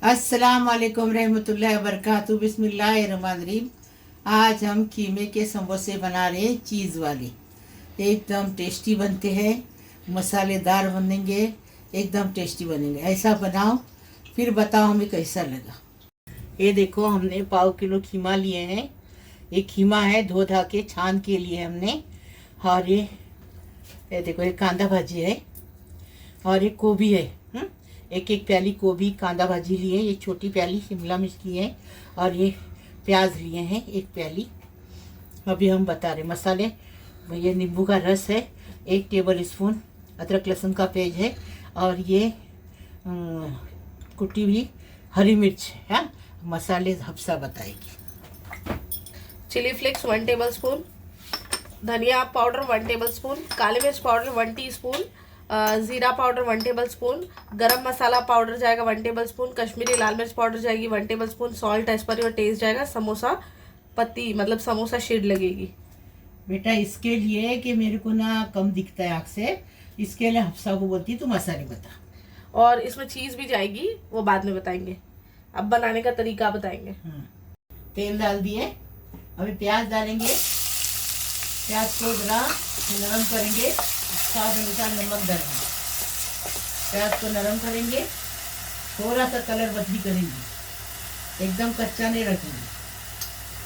अस्सलाम वालेकुम रहमतुल्लाहि व बरकातहू। बिस्मिल्लाहिर्रहमानिर्रहीम। आज हम कीमे के समोसे बना रहे हैं, चीज़ वाले। एकदम टेस्टी बनते हैं, मसालेदार बनेंगे, एकदम टेस्टी बनेंगे। ऐसा बनाओ फिर बताओ हमें कैसा लगा। ये देखो, हमने पाव किलो खीमा लिए हैं। ये खीमा है धो धा के छान के लिए हमने। और ये देखो, ये कांदा भाजी है और ये गोभी है। एक एक प्याली गोभी कांदा भाजी लिए, ये छोटी प्याली शिमला मिर्च लिए हैं और ये प्याज लिए हैं एक प्याली। अभी हम बता रहे मसाले। ये नींबू का रस है, 1 टेबल स्पून अदरक लहसुन का पेस्ट है और ये कुटी हुई हरी मिर्च है। मसाले हफ्सा बताएगी। चिली फ्लेक्स 1 टेबल स्पून, धनिया पाउडर 1 टेबल स्पून, काली मिर्च पाउडर 1 टीस्पून, ज़ीरा पाउडर 1 टेबल स्पून, गरम मसाला पाउडर जाएगा 1 टेबल स्पून, कश्मीरी लाल मिर्च पाउडर जाएगी 1 tablespoon, salt as per your taste जाएगा, समोसा पत्ती मतलब समोसा शीट लगेगी। बेटा इसके लिए कि मेरे को ना कम दिखता है आँख से, इसके लिए हफ्सा को बोलती तू मसाले बता। और इसमें चीज़ भी जाएगी, वो बाद में बताएंगे। अब बनाने का तरीका बताएंगे। तेल डाल दिए, अभी प्याज डालेंगे। प्याज को जरा नरम करेंगे, स्वाद अनुसार नमक डालेंगे। प्याज को नरम करेंगे, थोड़ा सा कलर बदली करेंगे, एकदम कच्चा नहीं रखेंगे,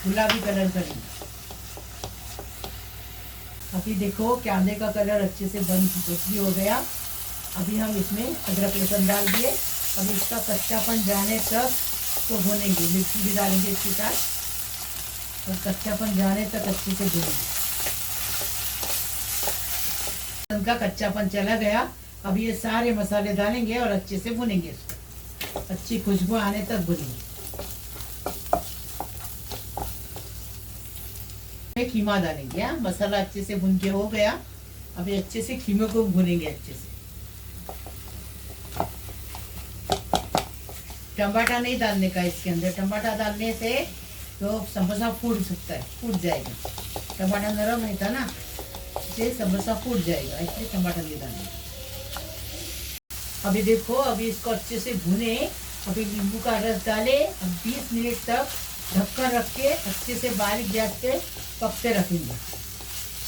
गुलाबी कलर करेंगे। अभी देखो कांदे का कलर अच्छे से बदली हो गया। अभी हम इसमें अदरक लहसुन डाल दिए। अभी इसका कच्चापन जाने तक तो भूनेंगे। मिर्ची भी डालेंगे इसके साथ और कच्चापन जाने तक अच्छे से भूनेंगे। का कच्चापन चला गया। अब ये सारे मसाले डालेंगे और अच्छे से भुनेंगे इसको, अच्छी खुशबू आने तक भुनेंगे। खीमा डालेंगे। मसाला अच्छे से भुन के हो गया। अभी अच्छे से खीमे को भुनेंगे अच्छे से। टमाटर नहीं डालने का इसके अंदर, टमाटर डालने से तो समोसा फूट सकता है, फूट जाएगा। टमाटर नरम नहीं था ना, से समोसा फूट जाएगा, इसलिए टमाटर नहीं डालना। अभी देखो, अभी इसको अच्छे से भुने। अभी नींबू का रस डाले। अब 20 मिनट तक ढक्कन रख के अच्छे से बारीक गैस पे पकते रखेंगे,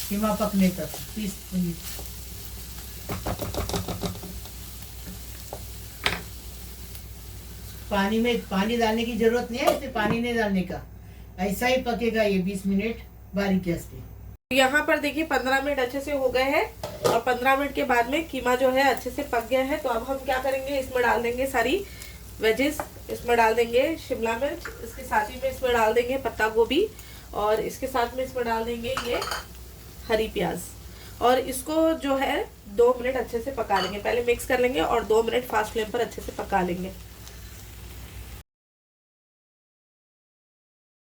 कीमा पकने तक 20 मिनट। पानी में पानी डालने की जरूरत नहीं है, इसमें पानी नहीं डालने का, ऐसा ही पकेगा ये 20 मिनट बारीक गैस पे। यहाँ पर देखिए 15 मिनट अच्छे से हो गए हैं और 15 मिनट के बाद में कीमा जो है अच्छे से पक गया है। तो अब हम क्या करेंगे, इसमें डाल देंगे सारी वेजेस। इसमें डाल देंगे शिमला मिर्च, इसके साथ ही में इसमें डाल देंगे पत्ता गोभी और इसके साथ में इसमें डाल देंगे ये हरी प्याज। और इसको जो है 2 मिनट अच्छे से पका लेंगे। पहले मिक्स कर लेंगे और 2 मिनट फास्ट फ्लेम पर अच्छे से पका लेंगे।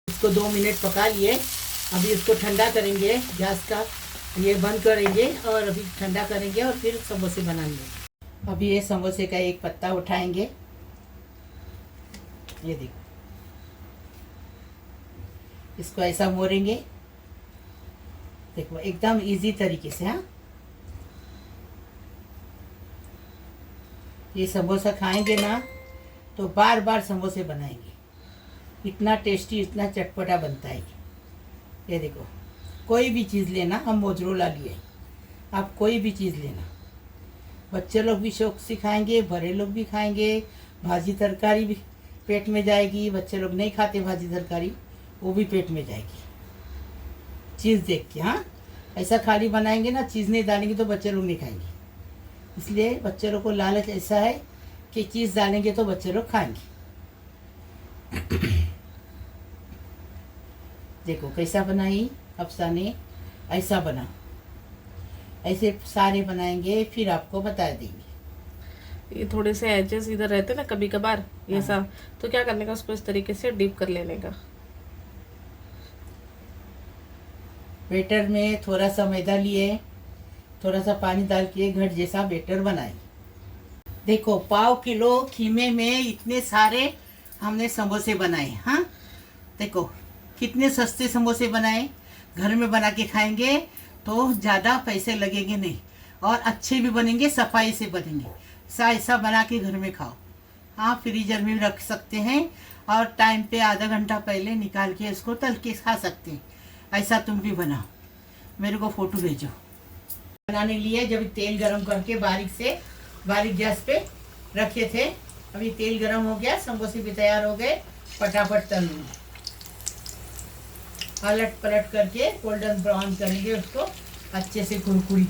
इसको 2 मिनट पका लिए। अभी इसको ठंडा करेंगे, गैस का ये बंद करेंगे और अभी ठंडा करेंगे और फिर समोसे बनाएंगे। अभी ये समोसे का एक पत्ता उठाएंगे, ये देखो, इसको ऐसा मोड़ेंगे। देखो एकदम इजी तरीके से। ये समोसा खाएंगे ना तो बार बार समोसे बनाएंगे। इतना टेस्टी, इतना चटपटा बनता है। ये देखो, कोई भी चीज़ लेना, हम मोजरोला लिए, आप कोई भी चीज़ लेना, बच्चे लोग भी शौक से खाएंगे, बड़े लोग भी खाएंगे। भाजी तरकारी भी पेट में जाएगी। बच्चे लोग नहीं खाते भाजी तरकारी, वो भी पेट में जाएगी चीज़ देख के। ऐसा खाली बनाएंगे ना, चीज़ नहीं डालेंगे तो बच्चे लोग नहीं खाएंगे। इसलिए बच्चे लोग को लालच ऐसा है कि चीज़ डालेंगे तो बच्चे लोग खाएंगे। देखो कैसा बनाई हफ्सा ने, ऐसा बना। ऐसे सारे बनाएंगे, फिर आपको बता देंगे। ये थोड़े से एजेस इधर रहते ना कभी कभार ये सब, तो क्या करने का, उसको इस तरीके से डिप कर लेने का। बेटर में थोड़ा सा मैदा लिए, थोड़ा सा पानी डाल के घट जैसा बेटर बनाए। देखो पाव किलो खीमे में इतने सारे हमने समोसे बनाए। देखो कितने सस्ते समोसे बनाए। घर में बना के खाएंगे तो ज़्यादा पैसे लगेंगे नहीं और अच्छे भी बनेंगे, सफाई से बनेंगे। ऐसा बना के घर में खाओ। आप फ्रीजर में भी रख सकते हैं और टाइम पे आधा घंटा पहले निकाल के इसको तल के खा सकते हैं। ऐसा तुम भी बनाओ, मेरे को फ़ोटो भेजो। बनाने के लिए जब तेल गरम करके बारीक गैस पे रखे थे, अभी तेल गरम हो गया, समोसे भी तैयार हो गए, फटाफट तल लूँगी। पलट पलट करके गोल्डन ब्राउन करेंगे उसको अच्छे से कुरकुरी,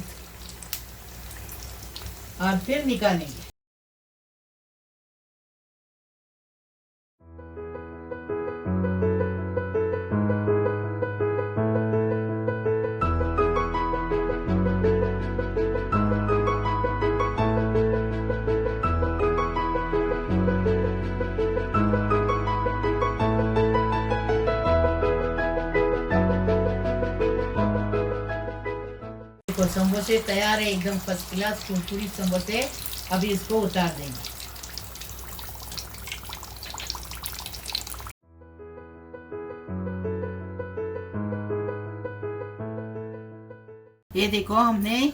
और फिर निकालेंगे। देखो समोसे तैयार है, एकदम फर्स्ट क्लास कुरकुरी समोसे। अभी इसको उतार देंगे। ये देखो हमने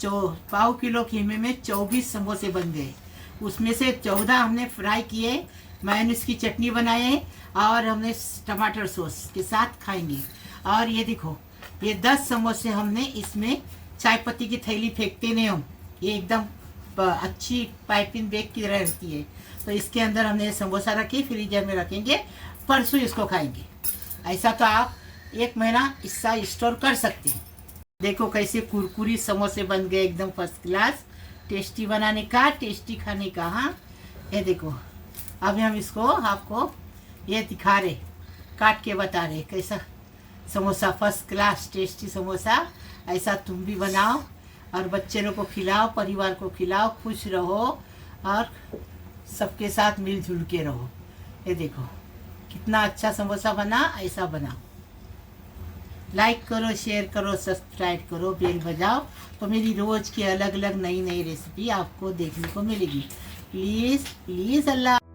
पाव किलो कीमे में 24 समोसे बन गए। उसमें से 14 हमने फ्राई किए, मेयोनीज की चटनी बनाए और हमने टमाटर सॉस के साथ खाएंगे। और ये देखो ये 10 समोसे हमने इसमें चाय पत्ती की थैली फेंकते नहीं हम, ये एकदम अच्छी पाइपिंग बैग की तरह रहती है। तो इसके अंदर हमने समोसा रखी, फ्रीजर में रखेंगे, परसों इसको खाएंगे। ऐसा तो आप 1 महीना इसका स्टोर कर सकते हैं। देखो कैसे कुरकुरी समोसे बन गए, एकदम फर्स्ट क्लास। टेस्टी बनाने का, टेस्टी खाने का। हाँ ये देखो, अभी हम इसको आपको ये दिखा रहे, काट के बता रहे कैसा samosa, first class tasty samosa. ऐसा तुम भी बनाओ और बच्चे लोग को खिलाओ, परिवार को खिलाओ, खुश रहो और सबके साथ मिलजुल के रहो। ये देखो कितना अच्छा समोसा बना, ऐसा बनाओ। लाइक करो, शेयर करो, सब्सक्राइब करो, बेल बजाओ, तो मेरी रोज़ की अलग अलग नई नई रेसिपी आपको देखने को मिलेगी। Please please Allah.